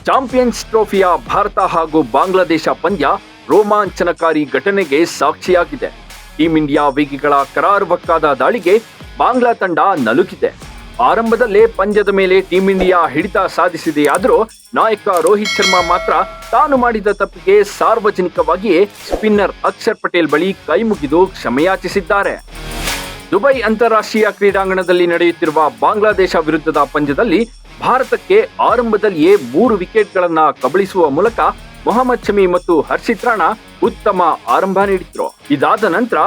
Champions ಟ್ರೋಫಿಯ Bharat ಹಾಗೂ ಬಾಂಗ್ಲಾದೇಶ ಪಂದ್ಯ ರೋಮಾಂಚನಕಾರಿ ಘಟನೆಗೆ ಸಾಕ್ಷಿಯಾಗಿದೆ. ಟೀಂ ಇಂಡಿಯಾ ವೇಗಿಗಳ ಕರಾರುವಕ್ಕಾದ ದಾಳಿಗೆ ಬಾಂಗ್ಲಾ ತಂಡ ನಲುಗಿದೆ. ಆರಂಭದಲ್ಲೇ ಪಂದ್ಯದ ಮೇಲೆ ಟೀಂ ಇಂಡಿಯಾ ಹಿಡಿತ ಸಾಧಿಸಿದೆಯಾದರೂ ನಾಯಕ ರೋಹಿತ್ ಶರ್ಮಾ ಮಾತ್ರ ತಾನು ಮಾಡಿದ ತಪ್ಪಿಗೆ ಸಾರ್ವಜನಿಕವಾಗಿಯೇ ಸ್ಪಿನ್ನರ್ ಅಕ್ಷರ್ ಪಟೇಲ್ ಬಳಿ ಕೈ ಮುಗಿದು ಕ್ಷಮೆಯಾಚಿಸಿದ್ದಾರೆ. ದುಬೈ ಅಂತಾರಾಷ್ಟ್ರೀಯ ಕ್ರೀಡಾಂಗಣದಲ್ಲಿ ನಡೆಯುತ್ತಿರುವ ಬಾಂಗ್ಲಾದೇಶ ವಿರುದ್ಧದ ಪಂದ್ಯದಲ್ಲಿ ಭಾರತಕ್ಕೆ ಆರಂಭದಲ್ಲಿಯೇ 3 ವಿಕೆಟ್ಗಳನ್ನ ಕಬಳಿಸುವ ಮೂಲಕ ಮೊಹಮ್ಮದ್ ಶಮಿ ಮತ್ತು ಹರ್ಷಿತ್ ರಾಣಾ ಉತ್ತಮ ಆರಂಭ ನೀಡಿದ್ರು. ಇದಾದ ನಂತರ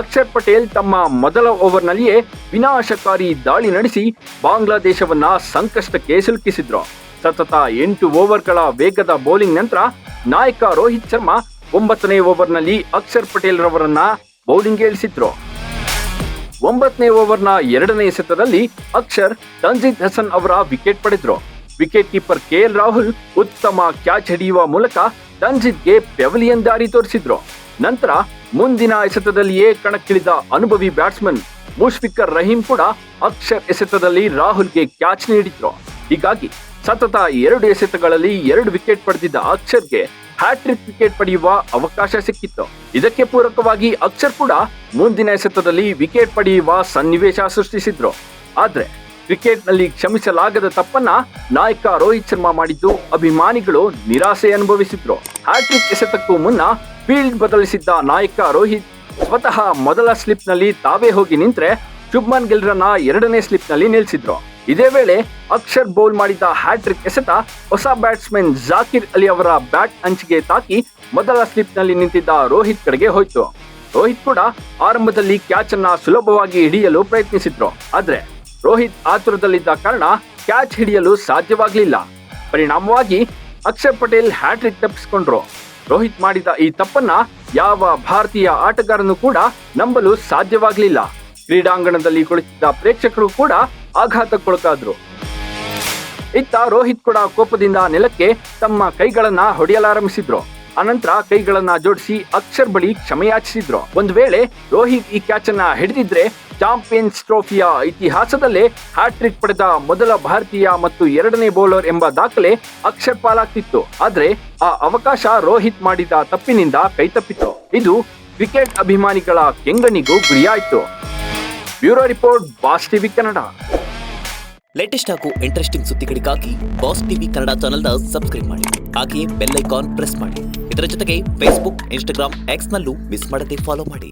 ಅಕ್ಷರ್ ಪಟೇಲ್ ತಮ್ಮ ಮೊದಲ ಓವರ್ನಲ್ಲಿಯೇ ವಿನಾಶಕಾರಿ ದಾಳಿ ನಡೆಸಿ ಬಾಂಗ್ಲಾದೇಶವನ್ನ ಸಂಕಷ್ಟಕ್ಕೆ ಸಿಲುಕಿಸಿದ್ರು. ಸತತ 8 ಓವರ್ಗಳ ವೇಗದ ಬೌಲಿಂಗ್ ನಂತರ ನಾಯಕ ರೋಹಿತ್ ಶರ್ಮಾ 9ನೇ ಓವರ್ನಲ್ಲಿ ಅಕ್ಷರ್ ಪಟೇಲ್ ರವರನ್ನ ಬೌಲಿಂಗ್ ಇಳಿಸಿದ್ರು. 9ನೇ ಓವರ್ನ 2ನೇ ಎಸೆತದಲ್ಲಿ ಅಕ್ಷರ್ ತಂಜೀದ್ ಹಸನ್ ಅವರ ವಿಕೆಟ್ ಪಡೆದ್ರು. ವಿಕೆಟ್ ಕೀಪರ್ KL ರಾಹುಲ್ ಉತ್ತಮ ಕ್ಯಾಚ್ ಹಿಡಿಯುವ ಮೂಲಕ ತಂಜೀದ್ಗೆ ಪೆವಿಲಿಯನ್ ದಾರಿ ತೋರಿಸಿದ್ರು. ನಂತರ ಮುಂದಿನ ಎಸೆತದಲ್ಲಿಯೇ ಕಣಕ್ಕಿಳಿದ ಅನುಭವಿ ಬ್ಯಾಟ್ಸ್ಮನ್ ಮುಷ್ಫಿಕರ್ ರಹೀಂ ಕೂಡ ಅಕ್ಷರ್ ಎಸೆತದಲ್ಲಿ ರಾಹುಲ್ಗೆ ಕ್ಯಾಚ್ ನೀಡಿದ್ರು. ಹೀಗಾಗಿ ಸತತ 2 ಎಸೆತಗಳಲ್ಲಿ 2 ವಿಕೆಟ್ ಪಡೆದಿದ್ದ ಅಕ್ಷರ್ಗೆ ಹ್ಯಾಟ್ರಿಕ್ ವಿಕೆಟ್ ಪಡೆಯುವ ಅವಕಾಶ ಸಿಕ್ಕಿತ್ತು. ಇದಕ್ಕೆ ಪೂರಕವಾಗಿ ಅಕ್ಷರ್ ಕೂಡ ಮುಂದಿನ ಎಸೆತದಲ್ಲಿ ವಿಕೆಟ್ ಪಡೆಯುವ ಸನ್ನಿವೇಶ ಸೃಷ್ಟಿಸಿದ್ರು. ಆದ್ರೆ ಕ್ರಿಕೆಟ್ನಲ್ಲಿ ಕ್ಷಮಿಸಲಾಗದ ತಪ್ಪನ್ನ ನಾಯಕ ರೋಹಿತ್ ಶರ್ಮಾ ಮಾಡಿದ್ದು ಅಭಿಮಾನಿಗಳು ನಿರಾಸೆ ಅನುಭವಿಸಿದ್ರು. ಹ್ಯಾಟ್ರಿಕ್ ಎಸೆತಕ್ಕೂ ಮುನ್ನ ಫೀಲ್ಡ್ ಬದಲಿಸಿದ್ದ ನಾಯಕ ರೋಹಿತ್ ಸ್ವತಃ ಮೊದಲ ಸ್ಲಿಪ್ನಲ್ಲಿ ತಾವೇ ಹೋಗಿ ನಿಂತ್ರೆ ಶುಭ್ಮನ್ ಗಿಲ್ರನ್ನ 2ನೇ ಸ್ಲಿಪ್ನಲ್ಲಿ ನಿಲ್ಲಿಸಿದ್ರು. ಇದೇ ವೇಳೆ ಅಕ್ಷರ್ ಬೌಲ್ ಮಾಡಿದ ಹ್ಯಾಟ್ರಿಕ್ ಎಸೆತ ಹೊಸ ಬ್ಯಾಟ್ಸ್ಮನ್ ಜಾಕಿರ್ ಅಲಿ ಅವರ ಬ್ಯಾಟ್ ಅಂಚಿಗೆ ತಾಕಿ ಮೊದಲ ಸ್ಲಿಪ್ನಲ್ಲಿ ನಿಂತಿದ್ದ ರೋಹಿತ್ ಕಡೆಗೆ ಹೋಯ್ತು. ರೋಹಿತ್ ಕೂಡ ಆರಂಭದಲ್ಲಿ ಕ್ಯಾಚ್ ಅನ್ನ ಸುಲಭವಾಗಿ ಹಿಡಿಯಲು ಪ್ರಯತ್ನಿಸಿದ್ರು. ಆದ್ರೆ ರೋಹಿತ್ ಆತುರದಲ್ಲಿದ್ದ ಕಾರಣ ಕ್ಯಾಚ್ ಹಿಡಿಯಲು ಸಾಧ್ಯವಾಗಲಿಲ್ಲ. ಪರಿಣಾಮವಾಗಿ ಅಕ್ಷರ್ ಪಟೇಲ್ ಹ್ಯಾಟ್ರಿಕ್ ತಪ್ಪಿಸಿಕೊಂಡ್ರು. ರೋಹಿತ್ ಮಾಡಿದ ಈ ತಪ್ಪನ್ನ ಯಾವ ಭಾರತೀಯ ಆಟಗಾರನು ಕೂಡ ನಂಬಲು ಸಾಧ್ಯವಾಗಲಿಲ್ಲ. ಕ್ರೀಡಾಂಗಣದಲ್ಲಿ ಕುಳಿತಿದ್ದ ಪ್ರೇಕ್ಷಕರು ಕೂಡ ಆಘಾತಕ್ಕೊಳಗಾದ್ರು. ಇತ್ತ ರೋಹಿತ್ ಕೂಡ ಕೋಪದಿಂದ ನೆಲಕ್ಕೆ ತಮ್ಮ ಕೈಗಳನ್ನ ಹೊಡೆಯಲಾರಂಭಿಸಿದ್ರು. ಅನಂತರ ಕೈಗಳನ್ನ ಜೋಡಿಸಿ ಅಕ್ಷರ್ ಬಳಿ ಕ್ಷಮೆಯಾಚಿಸಿದ್ರು. ಒಂದು ವೇಳೆ ರೋಹಿತ್ ಈ ಕ್ಯಾಚ್ ಅನ್ನ ಹಿಡಿದಿದ್ರೆ ಚಾಂಪಿಯನ್ಸ್ ಟ್ರೋಫಿಯ ಇತಿಹಾಸದಲ್ಲೇ ಹ್ಯಾಟ್ರಿಕ್ ಪಡೆದ ಮೊದಲ ಭಾರತೀಯ ಮತ್ತು 2ನೇ ಬೌಲರ್ ಎಂಬ ದಾಖಲೆ ಅಕ್ಷರ್ ಪಾಲಾಗ್ತಿತ್ತು. ಆದ್ರೆ ಆ ಅವಕಾಶ ರೋಹಿತ್ ಮಾಡಿದ ತಪ್ಪಿನಿಂದ ಕೈತಪ್ಪಿತು. ಇದು ಕ್ರಿಕೆಟ್ ಅಭಿಮಾನಿಗಳ ಕೆಂಗಣ್ಣಿಗೂ ಗುರಿಯಾಯಿತು. Bureau report, Boss TV Kannada. Latest ಹಾಗೂ ಇಂಟ್ರೆಸ್ಟಿಂಗ್ ಸುದ್ದಿಗಳಿಗಾಗಿ ಬಾಸ್ ಟಿವಿ ಕನ್ನಡ ಚಾನೆಲ್ನ ಸಬ್ಸ್ಕ್ರೈಬ್ ಮಾಡಿ. ಹಾಗೆಯೇ ಬೆಲ್ ಐಕಾನ್ ಪ್ರೆಸ್ ಮಾಡಿ. ಇದರ ಜೊತೆಗೆ ಫೇಸ್ಬುಕ್, ಇನ್ಸ್ಟಾಗ್ರಾಮ್, ಎಕ್ಸ್ ನಲ್ಲೂ ಮಿಸ್ ಮಾಡದೆ ಫಾಲೋ ಮಾಡಿ.